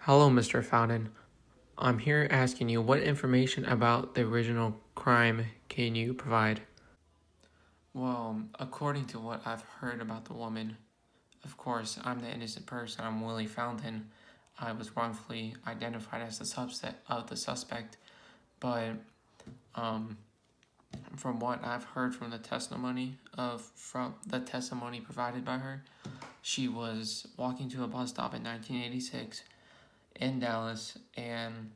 Hello, Mr. Fountain. I'm here asking you what information about the original crime can you provide? Well, according to what I've heard about the woman, of course, I'm the innocent person. I'm Willie Fountain. I was wrongfully identified as the suspect, but um, from what I've heard from the testimony provided by her, she was walking to a bus stop in 1986 in Dallas, and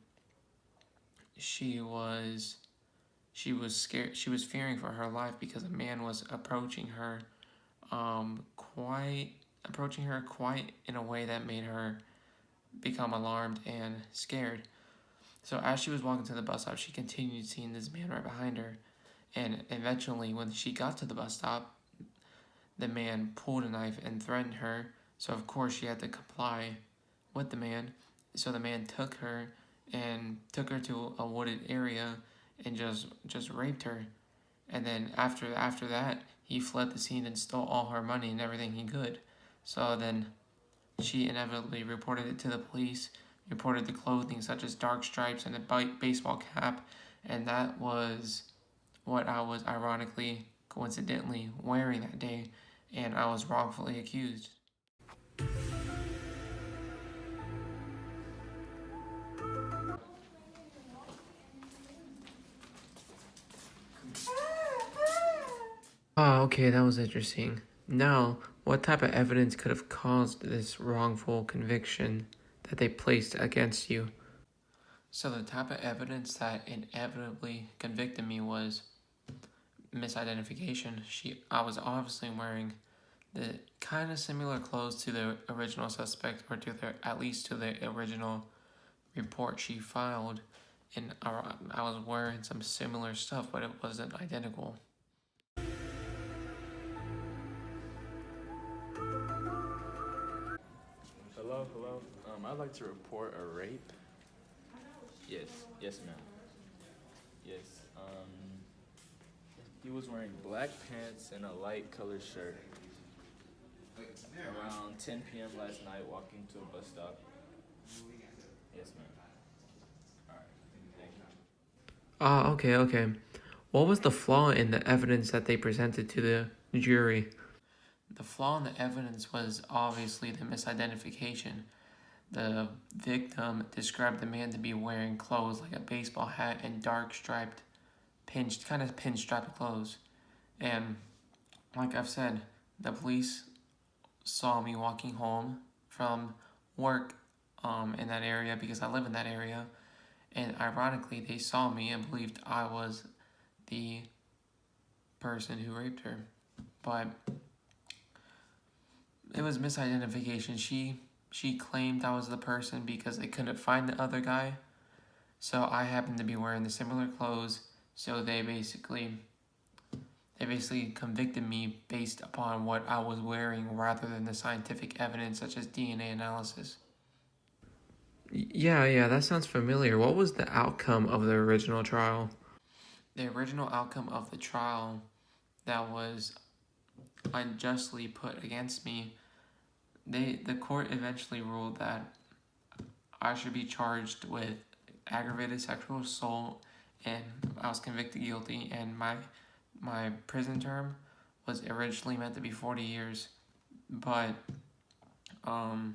she was scared. She was fearing for her life because a man was approaching her quite in a way that made her become alarmed and scared. So as she was walking to the bus stop, she continued seeing this man right behind her, and eventually, when she got to the bus stop, the man pulled a knife and threatened her. So of course she had to comply with the man. So the man took her to a wooded area and just raped her. And then after that, he fled the scene and stole all her money and everything he could. So then she inevitably reported it to the police, reported the clothing such as dark stripes and a baseball cap, and that was what I was ironically, coincidentally wearing that day, and I was wrongfully accused. Oh, okay, that was interesting. Now, what type of evidence could have caused this wrongful conviction that they placed against you? So the type of evidence that inevitably convicted me was misidentification. I was obviously wearing the kind of similar clothes to the original suspect, or at least to the original report she filed, and I was wearing some similar stuff, but it wasn't identical. Hello, hello. I'd like to report a rape. Yes, yes, ma'am. Yes. He was wearing black pants and a light colored shirt. Around 10 p.m. last night, walking to a bus stop. Yes, ma'am. All right. Thank you. Okay. What was the flaw in the evidence that they presented to the jury? The flaw in the evidence was obviously the misidentification. The victim described the man to be wearing clothes like a baseball hat and dark striped, pinstriped clothes. And like I've said, the police saw me walking home from work in that area because I live in that area. And ironically, they saw me and believed I was the person who raped her. But it was misidentification. She claimed I was the person because they couldn't find the other guy. So I happened to be wearing the similar clothes. So they basically convicted me based upon what I was wearing rather than the scientific evidence such as DNA analysis. Yeah, that sounds familiar. What was the outcome of the original trial? The original outcome of the trial that was unjustly put against me, the court eventually ruled that I should be charged with aggravated sexual assault, and I was convicted guilty, and my prison term was originally meant to be 40 years, but the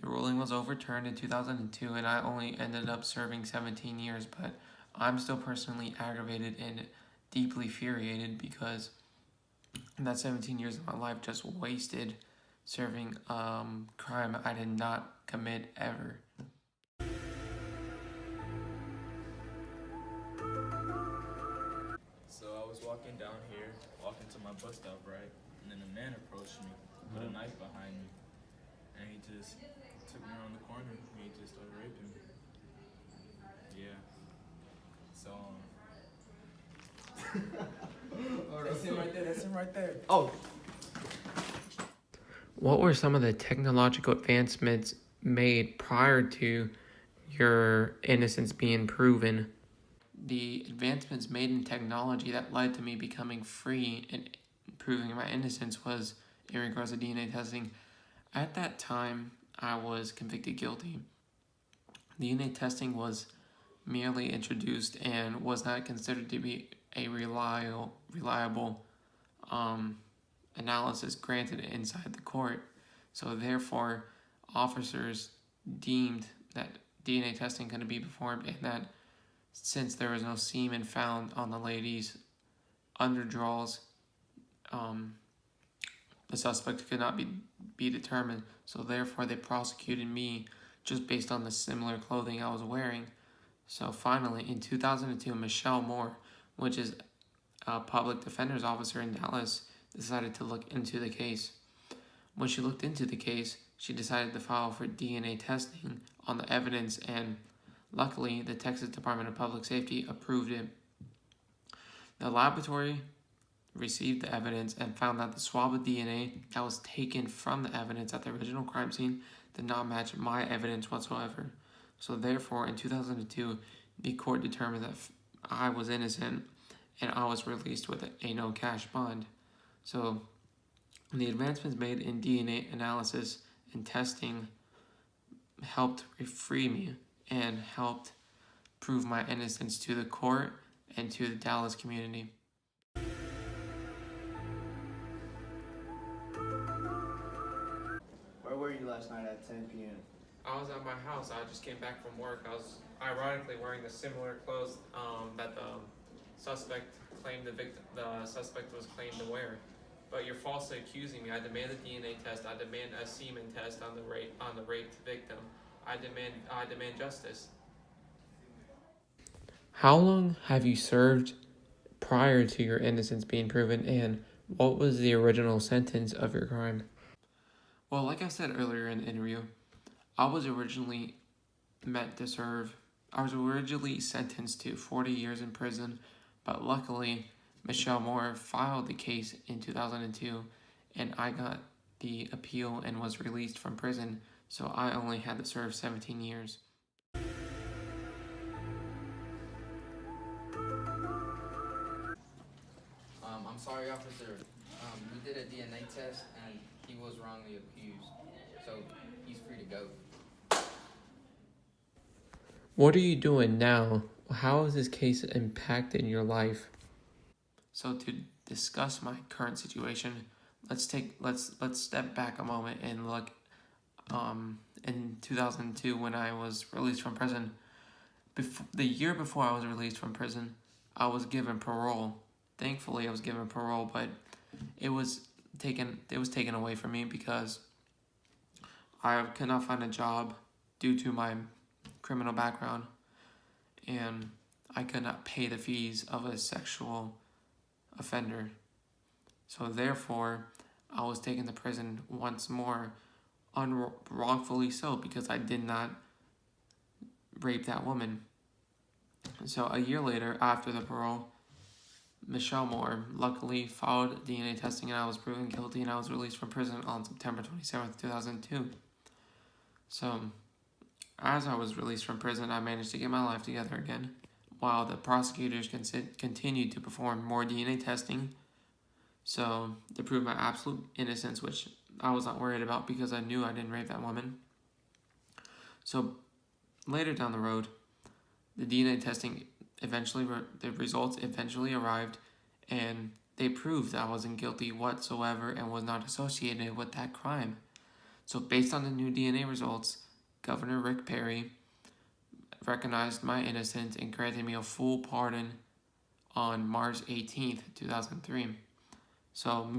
ruling was overturned in 2002, and I only ended up serving 17 years, but I'm still personally aggravated and deeply infuriated because that 17 years of my life just wasted serving crime I did not commit ever. So I was walking down here, walking to my bus stop, right? And then a man approached me with a knife behind me. And he just took me around the corner and he just started raping me. Yeah. So, that's him right there. That's him right there. Oh. What were some of the technological advancements made prior to your innocence being proven? The advancements made in technology that led to me becoming free and proving my innocence was in regards to DNA testing. At that time, I was convicted guilty. DNA testing was merely introduced and was not considered to be a reliable analysis granted inside the court. So therefore, officers deemed that DNA testing couldn't be performed, and that since there was no semen found on the lady's underdrawers, the suspect could not be determined. So therefore, they prosecuted me just based on the similar clothing I was wearing. So finally, in 2002, Michelle Moore, which is a public defender's officer in Dallas, decided to look into the case. When she looked into the case, she decided to file for DNA testing on the evidence, and luckily, the Texas Department of Public Safety approved it. The laboratory received the evidence and found that the swab of DNA that was taken from the evidence at the original crime scene did not match my evidence whatsoever. So therefore, in 2002, the court determined that I was innocent, and I was released with a no-cash bond. So the advancements made in DNA analysis and testing helped free me and helped prove my innocence to the court and to the Dallas community. Where were you last night at 10 p.m.? I was at my house. I just came back from work. I was ironically wearing the similar clothes that the suspect claimed the suspect was claimed to wear. But you're falsely accusing me. I demand a DNA test. I demand a semen test on the raped victim. I demand justice. How long have you served prior to your innocence being proven, and what was the original sentence of your crime? Well, like I said earlier in the interview, I was originally sentenced to 40 years in prison, but luckily, Michelle Moore filed the case in 2002, and I got the appeal and was released from prison, so I only had to serve 17 years. I'm sorry, officer. We did a DNA test, and he was wrongly accused, so he's free to go. What are you doing now? How has this case impacted your life? So to discuss my current situation, let's step back a moment and look in 2002 when I was released from prison. The year before I was released from prison, I was given parole. Thankfully, I was given parole, but it was taken away from me because I could not find a job due to my criminal background, and I could not pay the fees of a sexual offender. So therefore, I was taken to prison once more, wrongfully so, because I did not rape that woman. So a year later, after the parole, Michelle Moore luckily filed DNA testing, and I was proven guilty, and I was released from prison on September 27th, 2002. So, as I was released from prison, I managed to get my life together again, while the prosecutors continued to perform more DNA testing, so to prove my absolute innocence, which I was not worried about because I knew I didn't rape that woman. So, later down the road, the DNA testing the results eventually arrived, and they proved that I wasn't guilty whatsoever and was not associated with that crime. So based on the new DNA results, Governor Rick Perry recognized my innocence and granted me a full pardon on March 18th, 2003. So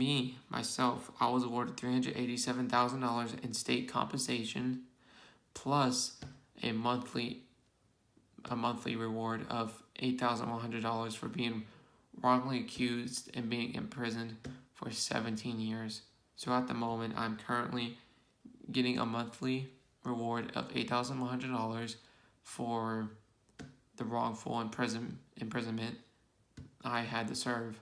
myself, I was awarded $387,000 in state compensation plus a monthly reward of $8,100 for being wrongly accused and being imprisoned for 17 years. So at the moment, I'm currently getting a monthly reward of $8,100 for the wrongful imprisonment I had to serve.